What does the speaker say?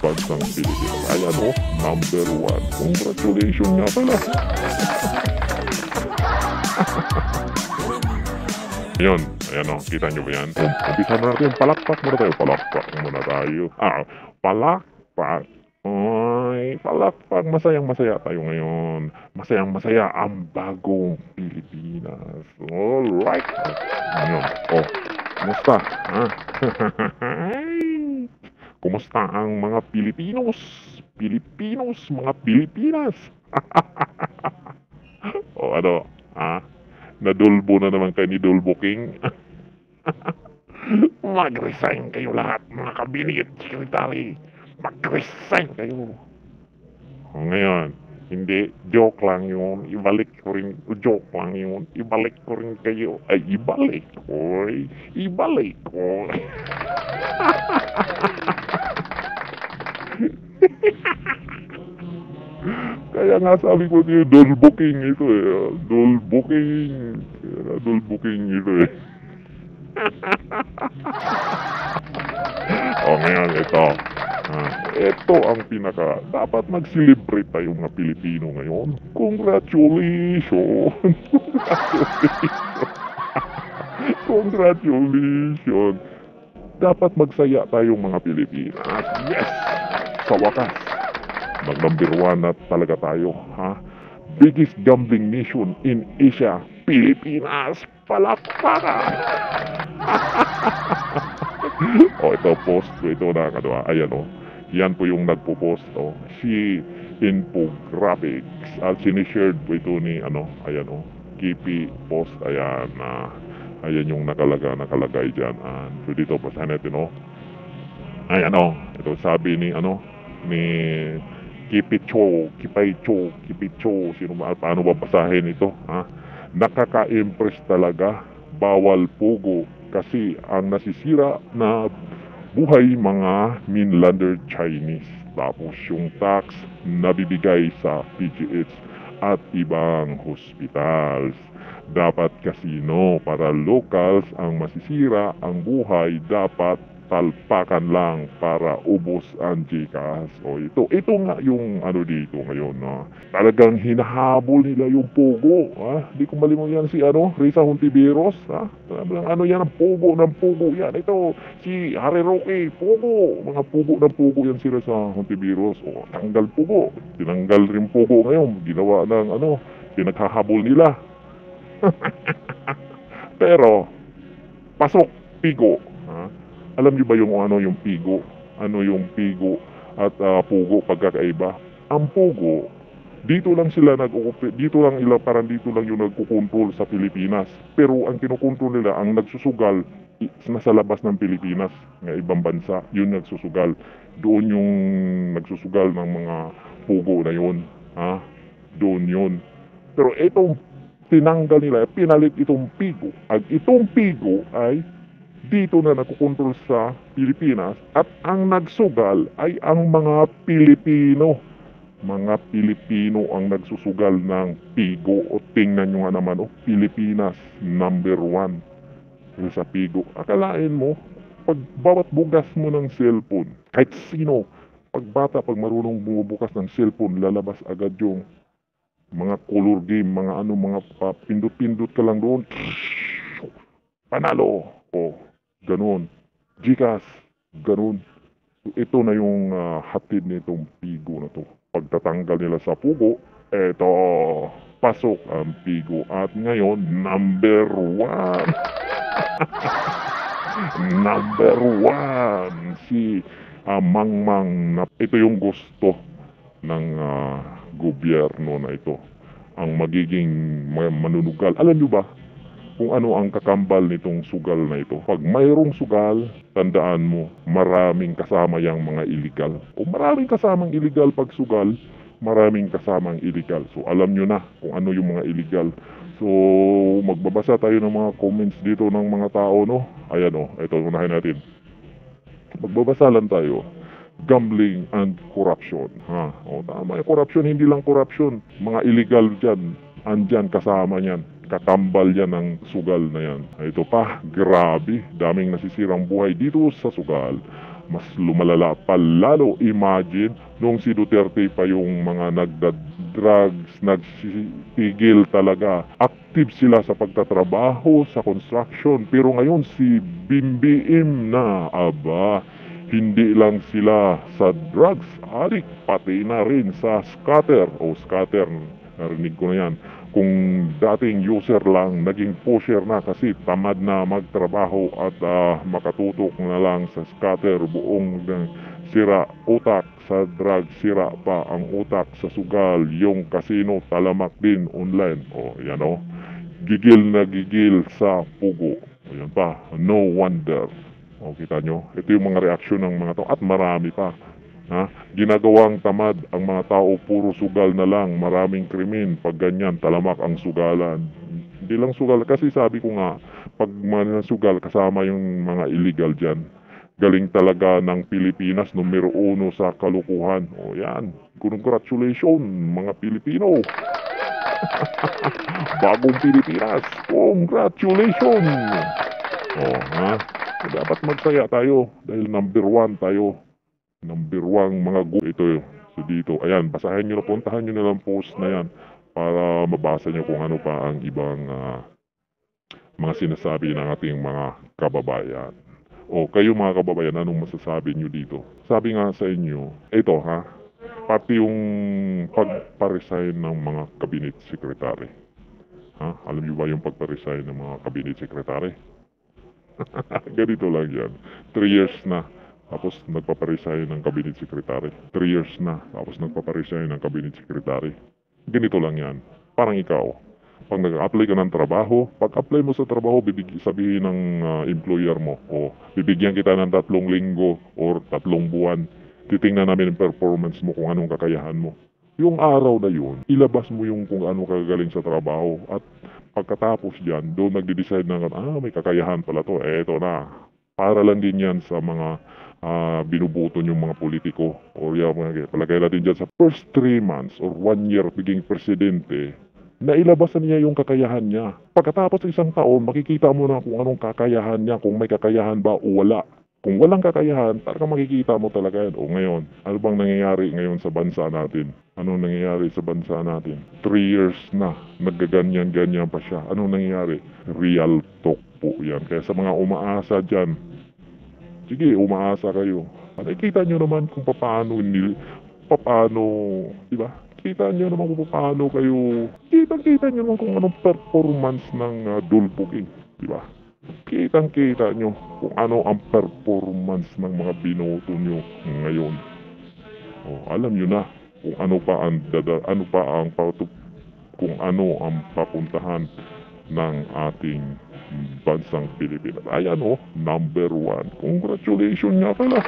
bansang Pilipinas. Ayan o, number 1. Congratulations nga pala. Yun, ayan o, kita nyo ba yan? Umpisa na natin, palakpak muna tayo. Palakpak muna tayo. Palakpak. Ay, palakpak. Masayang-masaya tayo ngayon. Masayang-masaya ang bagong Pilipinas. Alright. Ayun. Oh, kumusta? Ha? Kumusta ang mga Pilipinos? Mga Pilipinas. O ano? Ha? Nadulbo na naman kayo ni Dulbo King. Mag-resign kayo lahat, mga cabinet secretary. Mag-resign kayo. O ngayon, hindi, joke lang yun. Ibalik ko rin, joke lang yun. Ibalik ko rin kayo. Ay, ibalik ko. Ibalik ko. Kaya nga sabi ko niyo, Dulbo King ito eh. Dulbo King. Dulbo King ito eh. O ngayon, ito. Ito ang pinaka, dapat mag-celebrate tayo mga Pilipino ngayon. Congratulations! Congratulations! Dapat magsaya tayong mga Pilipinas. Yes! Sa wakas, mag-number 1 na talaga tayo. Ha? Biggest gambling nation in Asia, Pilipinas. Palakpakan! O ito, post ko ito na kadwa. Ayan o. Yan po yung nagpo-post o. Si Infographics. At sinishared po ito ni ayan o. Kipi post. Ayan na. Ayan yung nakalagay dyan. So dito pasahan natin o. Ayan o. Ito sabi ni ni Kipicho. Sino ba? Paano babasahin ito? Ha? Nakaka-impress talaga. Bawal pugo. Kasi ang nasisira na buhay mga mainlander Chinese. Tapos yung tax nabibigay sa PGH at ibang hospitals. Dapat casino para locals ang masisira ang buhay. Dapat talpakan lang para ubos ang GCash. O ito nga yung dito ngayon na talagang hinahabol nila yung Pogo. Di ko malimutan si Risa Hontiveros. Talagang yan ang Pogo ng Pogo yan. Ito si Harry Roque, Pogo. Mga Pogo ng Pogo yan sila sa Hontiveros. O tanggal Pogo. Tinanggal rin Pogo ngayon. Ginawa ng pinaghahabol nila. Pero pasok Pigo. Alam niyo ba yung yung Pigo? Ano yung Pigo at Pugo pagkakaiba? Ang Pugo, dito lang parang dito lang yung nagkukontrol sa Pilipinas. Pero ang kinukontrol nila, ang nagsusugal nasa labas ng Pilipinas, ng ibang bansa, yun nagsusugal. Doon yung nagsusugal ng mga Pugo na yun. Doon yun. Pero itong tinanggal nila, pinalit itong Pigo. At itong Pigo ay dito na nakukontrol sa Pilipinas at ang nagsugal ay ang mga Pilipino. Mga Pilipino ang nagsusugal ng Pigo. O tingnan nyo nga naman, Pilipinas number 1 sa Pigo. Akalain mo, pag bawat bugas mo ng cellphone, kahit sino, pag marunong bumubukas ng cellphone, lalabas agad yung mga color game, mga mga pindot-pindot ka lang doon. Panalo! Ganun. GCash, ganun. Ito na yung hatid nitong Pigo na to. Pagtatanggal nila sa Pugo, eto, pasok ang Pigo. At ngayon, number 1. Number 1. Si Mangmang. Ito yung gusto ng gobyerno na ito. Ang magiging manunugal. Alam nyo ba? Kung ano ang kakambal nitong sugal na ito. Pag mayroong sugal, tandaan mo, maraming kasama yang mga illegal. O maraming kasamang illegal pag sugal, maraming kasamang illegal. So alam nyo na kung ano yung mga illegal. So magbabasa tayo ng mga comments dito ng mga tao, no? Ayan ito unahin natin. Magbabasa lang tayo. Gambling and corruption. Tama, corruption, hindi lang corruption. Mga illegal dyan, andyan kasama yan. Kakambal yan ng sugal na yan. Ito pa, grabe, daming nasisirang buhay dito sa sugal. mas lumalala pa lalo. Imagine, nung si Duterte pa yung mga nagda-drugs, nagsitigil talaga. Active sila sa pagtatrabaho, sa construction. Pero ngayon si BBM na, aba, hindi lang sila sa drugs addict, pati na rin sa scatter o scatter. Narinig ko na yan. Kung dating user lang, naging pusher na kasi tamad na magtrabaho at makatutok na lang sa scatter. Buong sira utak sa drug, sira pa ang utak sa sugal. Yung casino, talamak din online. O, yan o. Gigil na gigil sa pugo. Ayan pa, no wonder. O, kita nyo? Ito yung mga reaksyon ng mga tao at marami pa. Ha? Ginagawang tamad ang mga tao, puro sugal na lang, maraming krimen. Pag ganyan, talamak ang sugalan. Hindi lang sugal, kasi sabi ko nga, pag mga sugal, kasama yung mga illegal dyan. Galing talaga ng Pilipinas, numero 1 sa kalukuhan. O yan, congratulations mga Pilipino. Bagong Pilipinas, congratulations. O ha, dapat magsaya tayo dahil number 1 tayo. Number 1 mga ito so dito. Ayan, basahin nyo na, puntahan nyo na lang post na yan para mabasa nyo kung ano pa ang ibang mga sinasabi ng ating mga kababayan. O kayo mga kababayan, anong masasabi nyo dito? Sabi nga sa inyo, ito ha, pati yung pagparesign ng mga cabinet secretary. Ha? Alam nyo ba yung pagparesign ng mga cabinet secretary? Ganito lang yan. 3 years na. Tapos nagpaparesign ng cabinet secretary. 3 years na. Tapos nagpaparesign ng cabinet secretary. Ganito lang yan. Parang ikaw. Pag nag-apply ka ng trabaho, pag-apply mo sa trabaho, sabihin ng employer mo, o bibigyan kita ng 3 linggo or 3 buwan. Titingnan namin ang performance mo kung anong kakayahan mo. Yung araw na yun, ilabas mo yung kung ano kagaling sa trabaho. At pagkatapos dyan, doon nagde-decide na, may kakayahan pala to. Eto na. Para lang din yan sa mga binubuto yung mga politiko o yung mga palagay natin dyan sa first 3 months or 1 year pagiging presidente, na ilabasan niya yung kakayahan niya. Pagkatapos ng 1 taon, makikita mo na kung anong kakayahan niya, kung may kakayahan ba o wala. Kung walang kakayahan, talaga makikita mo talaga yan. O ngayon, ano bang nangyayari ngayon sa bansa natin? Anong nangyayari sa bansa natin? 3 years na, naggaganyan-ganyan pa siya. Anong nangyayari? Real talk po yan. Kaya sa mga umaasa dyan, sige, umaasa kayo. Nakikita nyo naman kung paano, di ba? Kita nyo naman kung paano kayo, kita nyo naman kung anong performance ng Dulpuking, di ba? Kitang-kita nyo kung ano ang performance ng mga binoto nyo ngayon. O, alam nyo na kung ano pa ang kung ano ang papuntahan ng ating bansang Pilipinas. Ayan o, number 1. Congratulations nga pala.